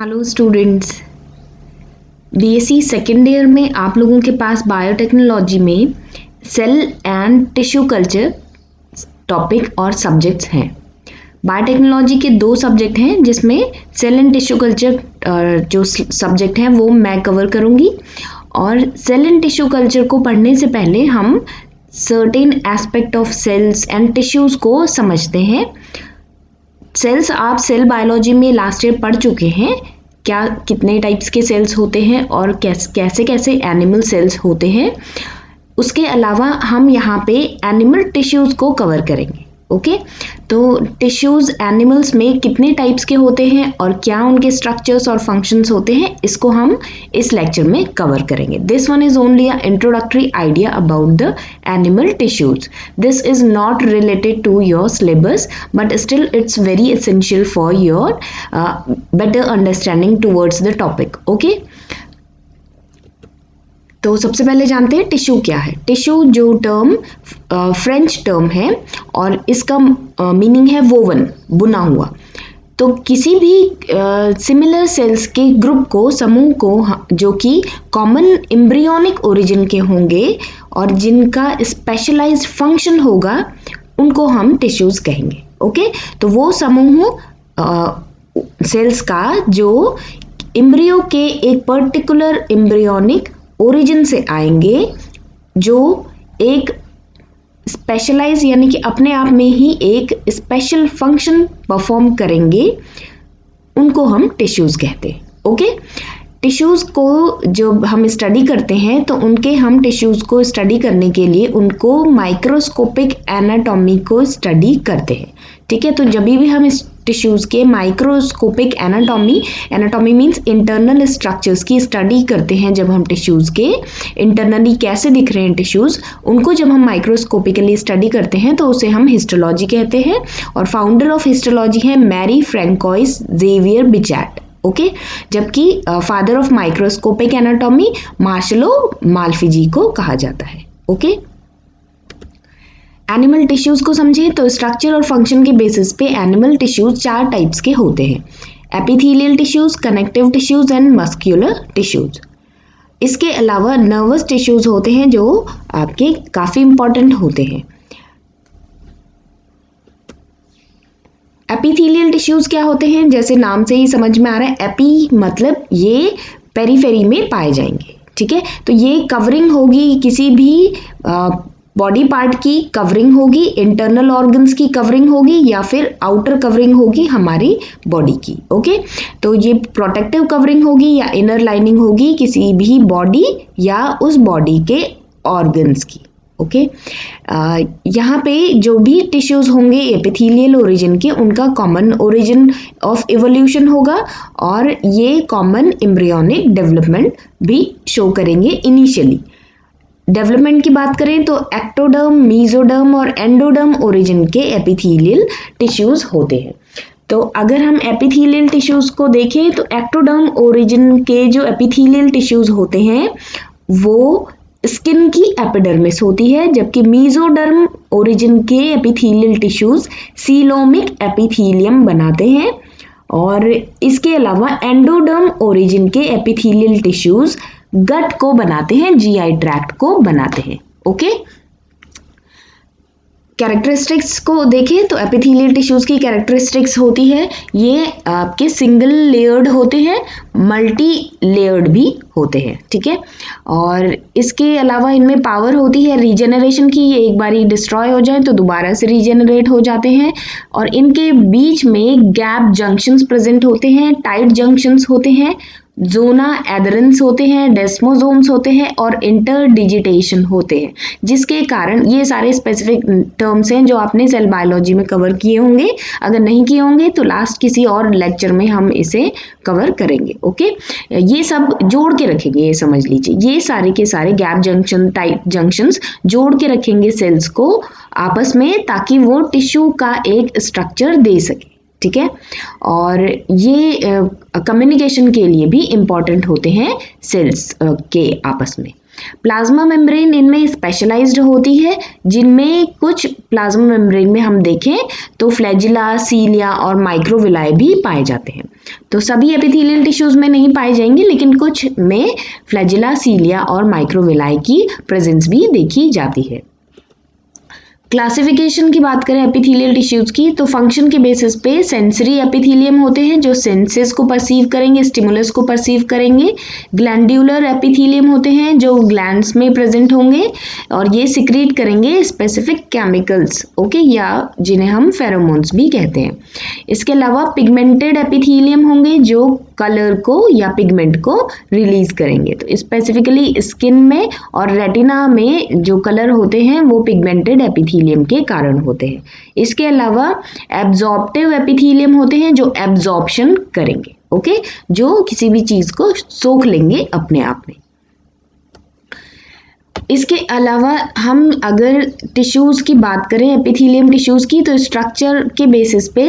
Hello students, BSc second year में आप लोगों के पास बायोटेक्नोलॉजी में cell and tissue culture topic और सब्जेक्ट्स हैं। बायोटेक्नोलॉजी के दो सब्जेक्ट हैं जिसमें सेल एंड टिश्यू कल्चर जो सब्जेक्ट हैं वो मैं कवर करूंगी। और सेल एंड टिश्यू कल्चर को पढ़ने से पहले हम certain aspect of cells and tissues को समझते हैं। सेल्स आप सेल बायोलॉजी में लास्ट ईयर पढ़ चुके हैं, क्या कितने टाइप्स के सेल्स होते हैं और कैसे कैसे एनिमल सेल्स होते हैं। उसके अलावा हम यहाँ पे एनिमल टिश्यूज को कवर करेंगे। ओके, तो टिश्यूज एनिमल्स में कितने टाइप्स के होते हैं और क्या उनके स्ट्रक्चर्स और फंक्शंस होते हैं, इसको हम इस लेक्चर में कवर करेंगे। This one is only a introductory idea about the animal tissues. This is not related to your syllabus but still it's very essential for your better understanding towards the topic. Okay, तो सबसे पहले जानते हैं tissue क्या है। Tissue जो term French term है और इसका मीनिंग है वोवन, बुना हुआ। तो किसी भी सिमिलर सेल्स के ग्रुप को, समूह को, जो कि कॉमन एम्ब्रियोनिक ओरिजिन के होंगे और जिनका स्पेशलाइज्ड फंक्शन होगा, उनको हम टिश्यूज कहेंगे। ओके, तो वो समूह सेल्स का जो एम्ब्रियो के एक पर्टिकुलर एम्ब्रियोनिक ओरिजिन से आएंगे, जो एक स्पेशलाइज यानी कि अपने आप में ही एक स्पेशल फंक्शन परफॉर्म करेंगे, उनको हम टिश्यूज कहते हैं। ओके, टिश्यूज को जब हम स्टडी करते हैं तो हम टिश्यूज को स्टडी करने के लिए उनको माइक्रोस्कोपिक एनाटॉमी को स्टडी करते हैं। ठीक है, तो जब भी हम इस टिश्यूज के microscopic anatomy means internal structures की स्टडी करते हैं, जब हम टिश्यूज के इंटरनली कैसे दिख रहे हैं टिश्यूज, उनको जब हम माइक्रोस्कोपिकली स्टडी करते हैं तो उसे हम हिस्टोलॉजी कहते हैं। और फाउंडर ऑफ हिस्टोलॉजी है मैरी फ्रैंकोइस जेवियर बिचैट। ओके, जबकि father of microscopic anatomy Marcelo माल्फिजी को कहा जाता है। ओके, एनिमल टिश्यूज को समझें तो स्ट्रक्चर और फंक्शन के बेसिस पे एनिमल टिश्यूज 4 टाइप्स के होते हैं: epithelial tissues, connective tissues and muscular tissues. इसके अलावा नर्वस टिश्यूज होते हैं जो आपके काफी इंपॉर्टेंट होते हैं। एपिथेलियल टिश्यूज क्या होते हैं, जैसे नाम से ही समझ में आ रहा है, एपी मतलब ये पेरीफेरी में पाए जाएंगे। ठीक है, तो ये कवरिंग होगी, किसी भी बॉडी पार्ट की कवरिंग होगी, इंटरनल ऑर्गन्स की कवरिंग होगी या फिर आउटर कवरिंग होगी हमारी बॉडी की। ओके, तो ये प्रोटेक्टिव कवरिंग होगी या इनर लाइनिंग होगी किसी भी बॉडी या उस बॉडी के ऑर्गन्स की। ओके, यहाँ पे जो भी टिश्यूज होंगे एपिथेलियल ओरिजिन के, उनका कॉमन ओरिजिन ऑफ इवोल्यूशन होगा और ये कॉमन एम्ब्रियोनिक डेवलपमेंट भी शो करेंगे। इनिशियली डेवलपमेंट की बात करें तो एक्टोडर्म, मीजोडर्म और एंडोडर्म ओरिजिन के एपिथेलियल टिश्यूज होते हैं। तो अगर हम एपिथेलियल टिश्यूज को देखें तो एक्टोडर्म ओरिजिन के जो एपिथेलियल टिश्यूज होते हैं वो स्किन की एपिडर्मिस होती है, जबकि मीजोडर्म ओरिजिन के एपिथेलियल टिश्यूज सीलोमिक एपिथेलियम बनाते हैं। और इसके अलावा एंडोडर्म ओरिजिन के एपिथेलियल टिश्यूज गट को बनाते हैं, जीआई ट्रैक्ट को बनाते हैं। ओके, कैरेक्टरिस्टिक्स को देखें तो एपिथेलियल टिश्यूज की कैरेक्टरिस्टिक्स होती है, ये आपके सिंगल लेयर्ड होते हैं, मल्टी लेयर्ड भी होते हैं। ठीक है, और इसके अलावा इनमें पावर होती है रीजेनरेशन की, ये एक बार डिस्ट्रॉय हो जाए तो दोबारा से रीजेनरेट हो जाते हैं। और इनके बीच में गैप जंक्शंस प्रेजेंट होते हैं, टाइट जंक्शंस होते हैं, जोना एडरेंस होते हैं, डेस्मोसोम्स होते हैं और इंटरडिजिटेशन होते हैं, जिसके कारण ये सारे स्पेसिफिक टर्म्स हैं जो आपने सेल बायोलॉजी में कवर किए होंगे। अगर नहीं किए होंगे तो लास्ट किसी और लेक्चर में हम इसे कवर करेंगे। ओके, ये सब जोड़ के रखेंगे, ये समझ लीजिए, ये सारे के सारे गैप जंक्शन, टाइट जंक्शंस जोड़ के रखेंगे सेल्स को आपस में, ताकि वो टिश्यू का एक स्ट्रक्चर दे सके। ठीक है, और ये कम्युनिकेशन के लिए भी इंपॉर्टेंट होते हैं सेल्स के आपस में। प्लाज्मा मेम्ब्रेन इनमें स्पेशलाइज्ड होती है, जिनमें कुछ प्लाज्मा मेम्ब्रेन में हम देखें तो फ्लैजिला, सीलिया और माइक्रोविलाई भी पाए जाते हैं। तो सभी एपिथेलियल टिश्यूज में नहीं पाए जाएंगे, लेकिन कुछ में फ्लैजिला, सीलिया और माइक्रोविलाई की प्रेजेंस भी देखी जाती है। क्लासिफिकेशन की बात करें एपिथेलियल टिश्यूज की, तो फंक्शन के बेसिस पे सेंसरी एपिथेलियम होते हैं जो सेंसेस को परसीव करेंगे, स्टिमुलस को परसीव करेंगे। ग्लैंड्यूलर एपिथेलियम होते हैं जो ग्लैंड्स में प्रेजेंट होंगे और ये सिक्रीट करेंगे स्पेसिफिक केमिकल्स, ओके, या जिन्हें हम फेरोमोन्स भी कहते हैं। इसके अलावा पिगमेंटेड एपिथेलियम होंगे जो कलर को या पिगमेंट को रिलीज करेंगे। तो स्पेसिफिकली स्किन में और रेटिना में जो कलर होते हैं वो पिगमेंटेड एपिथेलियम के कारण होते हैं। इसके अलावा एब्जॉर्प्टिव एपिथेलियम होते हैं जो एब्जॉर्प्शन करेंगे, ओके, जो किसी भी चीज को सोख लेंगे अपने आप में। इसके अलावा हम अगर टिश्यूज की बात करें एपिथेलियम टिश्यूज की, तो स्ट्रक्चर के बेसिस पे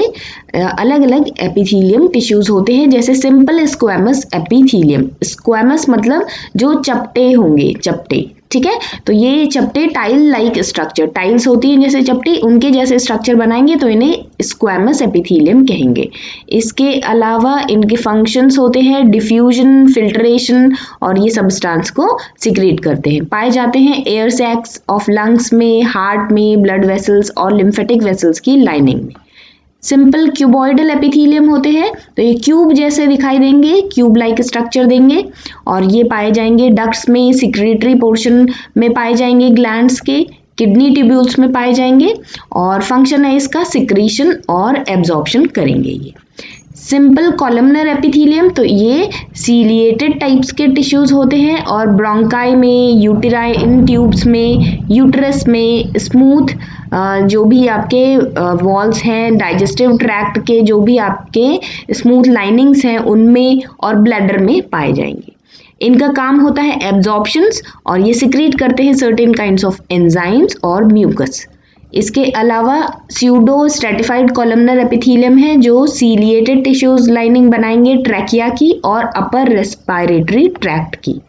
अलग अलग एपिथेलियम टिश्यूज होते हैं, जैसे सिंपल स्क्वैमस एपिथेलियम। स्क्वैमस मतलब जो चपटे होंगे, चपटे, ठीक है। तो ये चपटे टाइल लाइक स्ट्रक्चर, टाइल्स होती हैं जैसे चपटी, उनके जैसे स्ट्रक्चर बनाएंगे तो इन्हें स्क्वैमस एपिथेलियम कहेंगे। इसके अलावा इनके फंक्शंस होते हैं डिफ्यूजन, फिल्ट्रेशन, और ये सब्सटेंस को सिक्रेट करते हैं। पाए जाते हैं एयर सैक्स ऑफ लंग्स में, हार्ट में, ब्लड वेसल्स और लिम्फेटिक वेसल्स की लाइनिंग में। सिंपल क्यूबॉइडल एपिथेलियम होते हैं, तो ये क्यूब जैसे दिखाई देंगे, क्यूब लाइक स्ट्रक्चर देंगे, और ये पाए जाएंगे डक्ट्स में, सिक्रेटरी पोर्शन में पाए जाएंगे, ग्लैंड्स के, किडनी ट्यूब्यूल्स में पाए जाएंगे, और फंक्शन है इसका सिक्रीशन और एब्जॉर्प्शन करेंगे ये। सिंपल कॉलमनर एपिथेलियम, तो ये सीलिएटेड टाइप्स के टिश्यूज होते हैं और ब्रोंकाई में, यूटेराई इन ट्यूब्स में, यूट्रस में, स्मूथ जो भी आपके वॉल्स हैं, डाइजेस्टिव ट्रैक्ट के जो भी आपके स्मूथ लाइनिंग्स हैं उनमें, और ब्लैडर में पाए जाएंगे। इनका काम होता है एब्जॉर्प्शंस, और ये सिक्रीट करते हैं सर्टेन काइंड्स ऑफ एंजाइम्स और म्यूकस। इसके अलावा स्यूडो स्ट्रेटिफाइड कॉलमनर एपिथेलियम है जो सीलिएटेड टिश्यूज लाइनिंग बनाएंगे ट्रैकिया की और अपर रेस्पिरेटरी ट्रैक्ट की।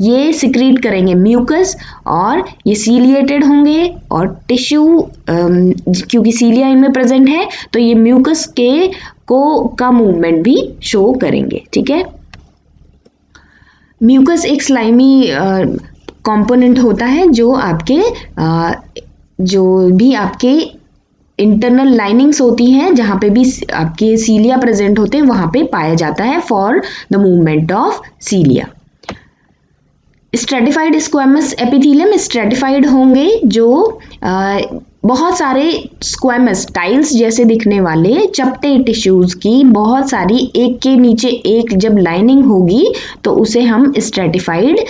ये सिक्रीट करेंगे म्यूकस, और ये सीलिएटेड होंगे, और टिश्यू क्योंकि सीलिया इनमें प्रेजेंट है तो ये म्यूकस के का मूवमेंट भी शो करेंगे, ठीक है। म्यूकस एक स्लाइमी कंपोनेंट होता है जो आपके जो भी आपके इंटरनल लाइनिंग्स होती हैं, जहाँ पे भी आपके सीलिया प्रेजेंट होते हैं वहाँ पे पाया जाता है for the movement of सीलिया। Stratified squamous epithelium, stratified होंगे जो बहुत सारे स्क्वैमस टाइल्स जैसे दिखने वाले चपटे टिश्यूज की बहुत सारी एक के नीचे एक जब लाइनिंग होगी तो उसे हम स्ट्रेटिफाइड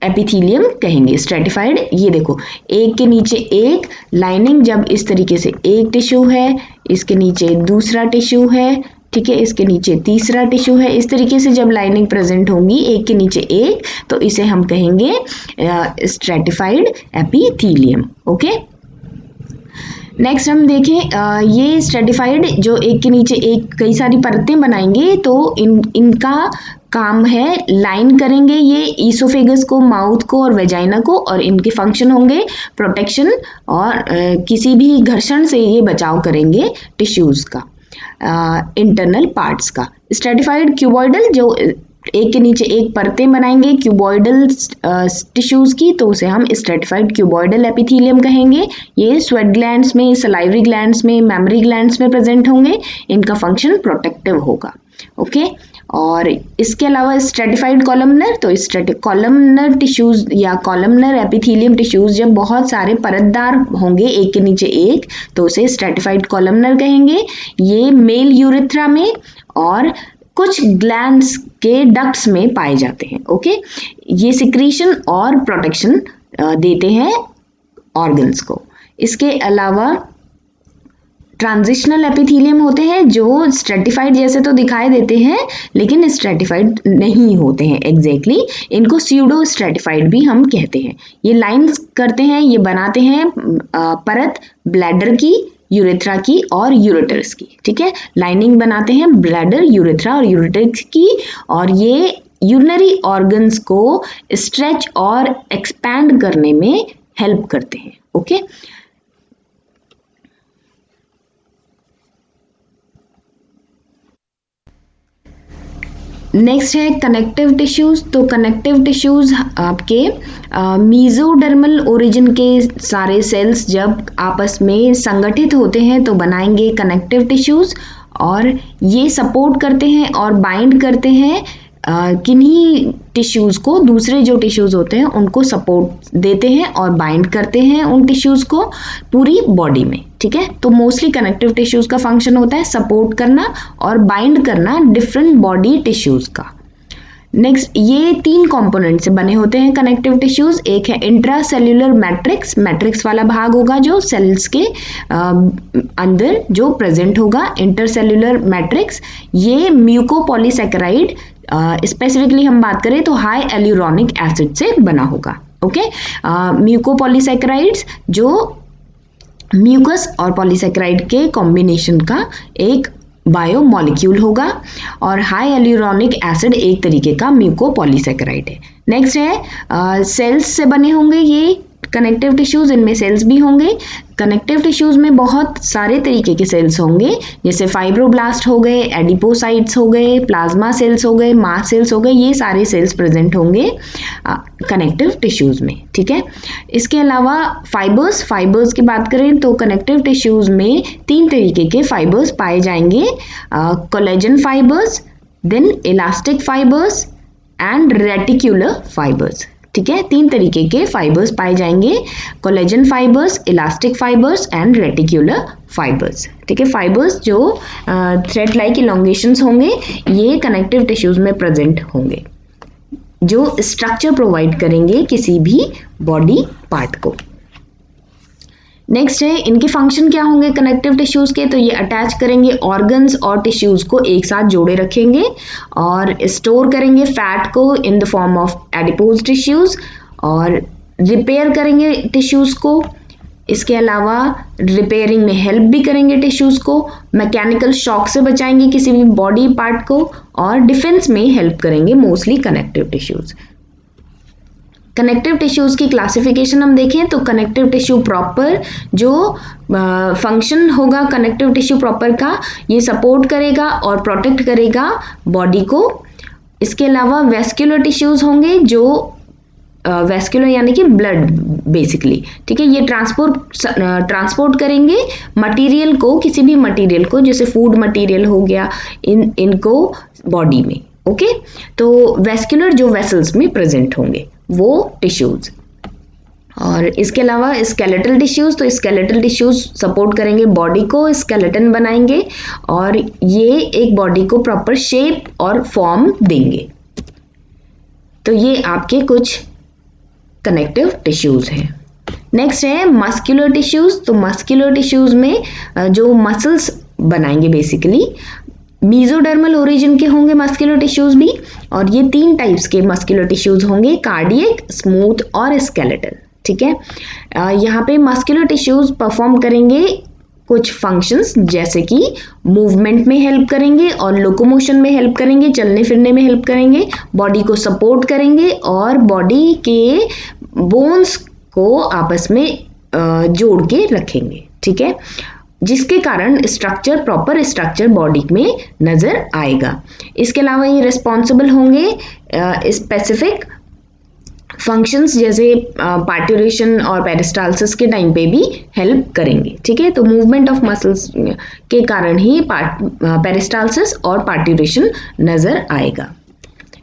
एपिथेलियम कहेंगे। स्ट्रेटिफाइड, ये देखो एक के नीचे एक लाइनिंग, जब इस तरीके से एक टिश्यू है, इसके नीचे दूसरा टिश्यू है, ठीक है, इसके नीचे तीसरा टिश्यू है, इस तरीके से जब लाइनिंग प्रेजेंट होंगी एक के नीचे एक, तो इसे हम कहेंगे स्ट्रेटिफाइड एपिथेलियम, ओके। नेक्स्ट हम देखें ये स्ट्रेटिफाइड जो एक के नीचे एक कई सारी परतें बनाएंगे, तो इनका काम है लाइन करेंगे ये ईसोफेगस को, माउथ को और वेजाइना को, और इनके फंक्शन होंगे प्रोटेक्शन और किसी भी घर्षण से ये बचाव करेंगे टिश्यूज का, इंटरनल पार्ट्स का। स्ट्रेटिफाइड क्यूबॉइडल जो एक के नीचे एक परतें बनाएंगे क्यूबॉइडल टिश्यूज की, तो उसे हम स्ट्रेटिफाइड क्यूबॉइडल एपिथेलियम कहेंगे। ये स्वेट ग्लैंड्स में, सलाइवरी ग्लैंड्स में, मेमोरी ग्लैंड्स में प्रेजेंट होंगे, इनका फंक्शन प्रोटेक्टिव होगा, ओके। और इसके अलावा स्ट्रेटिफाइड कॉलमनर, तो कॉलमनर टिश्यूज या कॉलमनर एपिथेलियम टिश्यूज जब बहुत सारे परतदार होंगे एक के नीचे एक, तो उसे स्ट्रेटिफाइड कॉलमनर कहेंगे। ये मेल यूरेथ्रा में और कुछ ग्लैंड्स के डक्ट्स में पाए जाते हैं, ओके। ये सिक्रीशन और प्रोटेक्शन देते हैं ऑर्गन्स को। इसके अलावा ट्रांजिशनल एपिथेलियम होते हैं जो स्ट्रेटिफाइड जैसे तो दिखाई देते हैं लेकिन स्ट्रेटिफाइड नहीं होते हैं एग्जैक्टली, इनको स्यूडो स्ट्रेटिफाइड भी हम कहते हैं। ये लाइंस करते हैं, ये बनाते हैं परत ब्लैडर की, यूरेथ्रा की और यूरेटर्स की, ठीक है। लाइनिंग बनाते हैं ब्लैडर, यूरेथ्रा और यूरेटर्स की, और ये यूरिनरी ऑर्गन्स को स्ट्रेच और एक्सपैंड करने में हेल्प करते हैं। ओके, नेक्स्ट है कनेक्टिव टिश्यूज। तो कनेक्टिव टिश्यूज आपके मीजोडर्मल ओरिजिन के सारे सेल्स जब आपस में संगठित होते हैं तो बनाएंगे कनेक्टिव टिश्यूज, और ये सपोर्ट करते हैं और बाइंड करते हैं किन्हीं टिश्यूज को, दूसरे जो टिश्यूज होते हैं उनको सपोर्ट देते हैं और बाइंड करते हैं उन टिश्यूज को पूरी बॉडी में। ठीक है, तो मोस्टली कनेक्टिव टिश्यूज का फंक्शन होता है सपोर्ट करना और बाइंड करना डिफरेंट बॉडी टिश्यूज का। नेक्स्ट, ये 3 कंपोनेंट से बने होते हैं कनेक्टिव टिश्यूज। एक है इंट्रा सेल्यूलर मैट्रिक्स, मैट्रिक्स वाला भाग होगा जो सेल्स के अंदर जो प्रेजेंट होगा, इंटरसेल्यूलर मैट्रिक्स। ये म्यूकोपॉलीसैकेराइड, स्पेसिफिकली हम बात करें तो हाई एल्यूरोनिक एसिड से बना होगा। ओके, म्यूकोपॉलीसैकेराइड्स जो म्यूकस और पॉलीसैकेराइड के कॉम्बिनेशन का एक बायोमॉलिक्यूल होगा, और हाई एल्यूरोनिक एसिड एक तरीके का म्यूकोपॉलीसैकेराइड है। नेक्स्ट है सेल्स से बने होंगे ये कनेक्टिव टिश्यूज, इनमें सेल्स भी होंगे। कनेक्टिव टिश्यूज में बहुत सारे तरीके के सेल्स होंगे, जैसे फाइब्रोब्लास्ट हो गए, एडिपोसाइट्स हो गए, प्लाज्मा सेल्स हो गए, मास्ट सेल्स हो गए, ये सारे सेल्स प्रेजेंट होंगे कनेक्टिव टिश्यूज में। ठीक है, इसके अलावा फाइबर्स की बात करें तो कनेक्टिव टिश्यूज में 3 तरीके के फाइबर्स पाए जाएंगे, collagen fibres, then elastic fibres and reticular fibres. ठीक है, 3 तरीके के फाइबर्स पाए जाएंगे, collagen fibres, elastic fibres and reticular fibres. ठीक है, फाइबर्स जो थ्रेड लाइक इलोंगेशंस होंगे ये कनेक्टिव टिश्यूज में प्रेजेंट होंगे, जो स्ट्रक्चर प्रोवाइड करेंगे किसी भी बॉडी पार्ट को। नेक्स्ट है इनके फंक्शन क्या होंगे कनेक्टिव टिश्यूज के, तो ये अटैच करेंगे ऑर्गन्स और टिश्यूज को एक साथ जोड़े रखेंगे और स्टोर करेंगे फैट को in the form of adipose tissues, और रिपेयर करेंगे टिश्यूज को। इसके अलावा रिपेयरिंग में हेल्प भी करेंगे टिश्यूज को, मैकेनिकल शॉक से बचाएंगे किसी भी बॉडी पार्ट को, और डिफेंस में हेल्प करेंगे mostly connective tissues. Connective tissues की क्लासिफिकेशन हम देखें तो कनेक्टिव टिश्यू प्रॉपर, जो फंक्शन होगा कनेक्टिव टिश्यू प्रॉपर का, ये सपोर्ट करेगा और प्रोटेक्ट करेगा बॉडी को। इसके अलावा वेस्क्यूलर टिश्यूज होंगे जो वेस्क्यूलर यानी कि ब्लड बेसिकली। ठीक है, ये ट्रांसपोर्ट करेंगे मटेरियल को, किसी भी मटेरियल को, जैसे फूड मटेरियल हो गया, इनको बॉडी में। ओके, तो वेस्क्यूलर जो वेसल्स में प्रेजेंट होंगे वो टिश्यूज। और इसके अलावा स्केलेटल टिश्यूज, तो स्केलेटल टिश्यूज सपोर्ट करेंगे बॉडी को, स्केलेटन बनाएंगे और ये एक बॉडी को प्रॉपर शेप और फॉर्म देंगे। तो ये आपके कुछ कनेक्टिव टिश्यूज हैं। नेक्स्ट है मस्कुलर टिश्यूज। तो मस्कुलर टिश्यूज में जो मसल्स बनाएंगे बेसिकली, मीजोडर्मल ओरिजिन के होंगे मस्कुलर टिश्यूज भी, और ये 3 टाइप्स के मस्कुलर टिश्यूज होंगे, कार्डियक, स्मूथ और स्केलेटल। ठीक है, यहाँ पे मस्कुलर टिश्यूज परफॉर्म करेंगे कुछ फंक्शंस, जैसे कि मूवमेंट में हेल्प करेंगे और लोकोमोशन में हेल्प करेंगे, चलने फिरने में हेल्प करेंगे, बॉडी को सपोर्ट करेंगे और बॉडी के बोन्स को आपस में जोड़ के रखेंगे। ठीक है, जिसके कारण प्रॉपर स्ट्रक्चर बॉडी में नजर आएगा। इसके अलावा ये रिस्पॉन्सिबल होंगे स्पेसिफिक फंक्शंस, जैसे पार्ट्यूरेशन और पेरिस्टालसिस के टाइम पे भी हेल्प करेंगे। ठीक है, तो मूवमेंट ऑफ मसल्स के कारण ही पेरिस्टालसिस और पार्ट्यूरेशन नजर आएगा।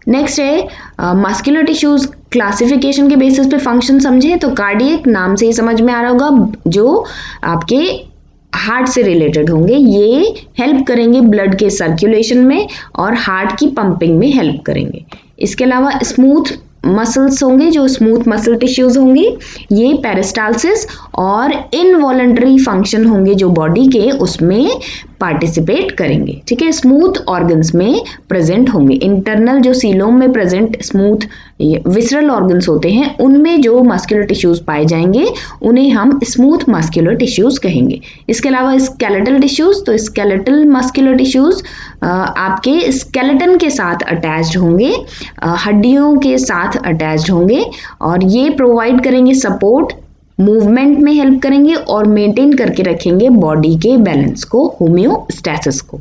नेक्स्ट है मस्कुलर टिश्यूज क्लासिफिकेशन के बेसिस पे फंक्शन समझे तो कार्डियक नाम से ही समझ में आ रहा होगा, जो आपके हार्ट से रिलेटेड होंगे, ये हेल्प करेंगे ब्लड के सर्कुलेशन में और हार्ट की पंपिंग में हेल्प करेंगे। इसके अलावा स्मूथ मसल्स होंगे, जो स्मूथ मसल टिश्यूज होंगे, ये पेरिस्टालसिस और इनवॉलंटरी फंक्शन होंगे जो बॉडी के, उसमें पार्टिसिपेट करेंगे, ठीक है। स्मूथ ऑर्गन्स में प्रेजेंट होंगे, इंटरनल जो सीलोम में प्रेजेंट स्मूथ विसरल ऑर्गन्स होते हैं उनमें जो मस्कुलर टिश्यूज पाए जाएंगे उन्हें हम स्मूथ मस्कुलर टिश्यूज कहेंगे। इसके अलावा स्केलेटल टिश्यूज, तो स्केलेटल मस्कुलर टिश्यूज आपके स्केलेटन के साथ अटैच्ड होंगे, हड्डियों के साथ अटैच्ड होंगे और ये प्रोवाइड करेंगे सपोर्ट, मूवमेंट में हेल्प करेंगे और मेंटेन करके रखेंगे बॉडी के बैलेंस को, होम्योस्टैसिस को।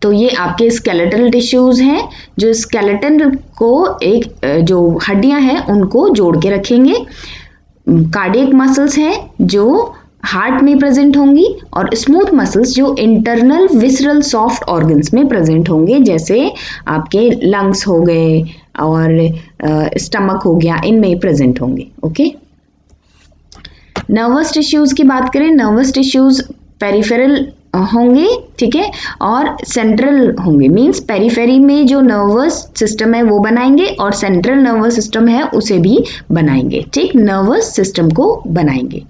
तो ये आपके स्केलेटल टिश्यूज हैं जो स्केलेटन को एक जो हड्डियां हैं उनको जोड़ के रखेंगे। कार्डियक मसल्स हैं जो हार्ट में प्रेजेंट होंगी और स्मूथ मसल्स जो इंटरनल विसरल सॉफ्ट ऑर्गन्स में प्रेजेंट होंगे, जैसे आपके लंग्स हो गए और स्टमक हो गया, इनमें प्रेजेंट होंगे। ओके, नर्वस टिश्यूज की बात करें, नर्वस टिश्यूज पेरिफेरल होंगे, ठीक है, और सेंट्रल होंगे, मींस पेरिफेरी में जो नर्वस सिस्टम है वो बनाएंगे और सेंट्रल नर्वस सिस्टम है उसे भी बनाएंगे, ठीक, नर्वस सिस्टम को बनाएंगे।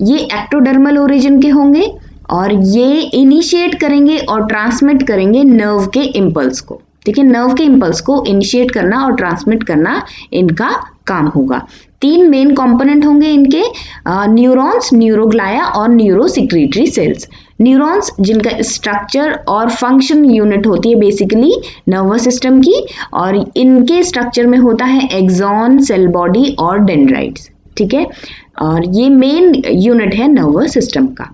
ये एक्टोडर्मल ओरिजिन के होंगे और ये इनिशिएट करेंगे और ट्रांसमिट करेंगे नर्व के इम्पल्स को, ठीक है, नर्व के इम्पल्स को इनिशिएट करना और ट्रांसमिट करना इनका काम होगा। 3 मेन कंपोनेंट होंगे इनके, न्यूरॉन्स, न्यूरोग्लाया और न्यूरोसिक्रीटरी सेल्स। न्यूरॉन्स जिनका स्ट्रक्चर और फंक्शन यूनिट होती है बेसिकली नर्वस सिस्टम की, और इनके स्ट्रक्चर में होता है एक्सॉन, सेल बॉडी और डेंड्राइट्स, ठीक है, और ये मेन यूनिट है नर्वस सिस्टम का।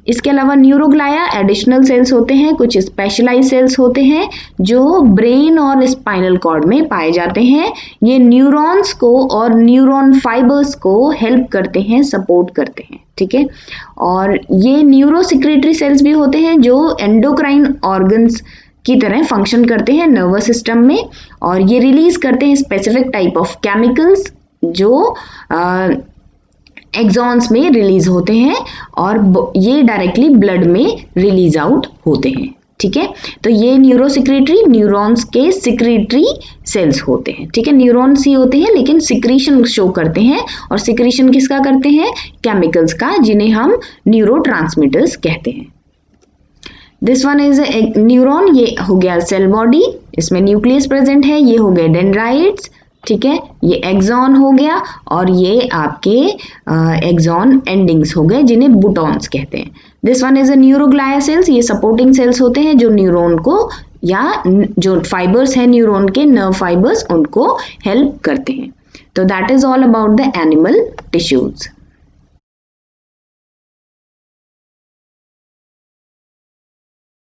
इसके अलावा न्यूरोग्लाया एडिशनल सेल्स होते हैं, कुछ स्पेशलाइज सेल्स होते हैं जो ब्रेन और स्पाइनल कॉर्ड में पाए जाते हैं। ये न्यूरॉन्स को और न्यूरॉन फाइबर्स को हेल्प करते हैं, सपोर्ट करते हैं, ठीक है। और ये न्यूरोसिक्रेटरी सेल्स भी होते हैं जो एंडोक्राइन ऑर्गन्स की तरह फंक्शन करते हैं नर्वस सिस्टम में, और ये रिलीज करते हैं स्पेसिफिक टाइप ऑफ केमिकल्स जो एक्सॉन्स में रिलीज होते हैं और ये डायरेक्टली ब्लड में रिलीज आउट होते हैं, ठीक है। तो ये न्यूरोसिक्रेटरी न्यूरॉन्स के सिक्रेटरी सेल्स होते हैं, ठीक है, न्यूरॉन्स ही होते हैं लेकिन सिक्रीशन शो करते हैं, और सिक्रीशन किसका करते हैं, केमिकल्स का, जिन्हें हम न्यूरोट्रांसमिटर्स कहते हैं। दिस वन इज न्यूरॉन, ये हो गया सेल बॉडी, इसमें न्यूक्लियस प्रेजेंट है, ये हो गए डेंड्राइट्स, ठीक है, ये एक्सॉन हो गया और ये आपके एक्सॉन एंडिंग्स हो गए जिन्हें बुटॉन्स कहते हैं। This one is a neuroglia cells, ये सपोर्टिंग सेल्स होते हैं जो न्यूरॉन को या जो फाइबर्स हैं न्यूरॉन के, नर्व फाइबर्स, उनको हेल्प करते हैं। तो that is all about the animal tissues.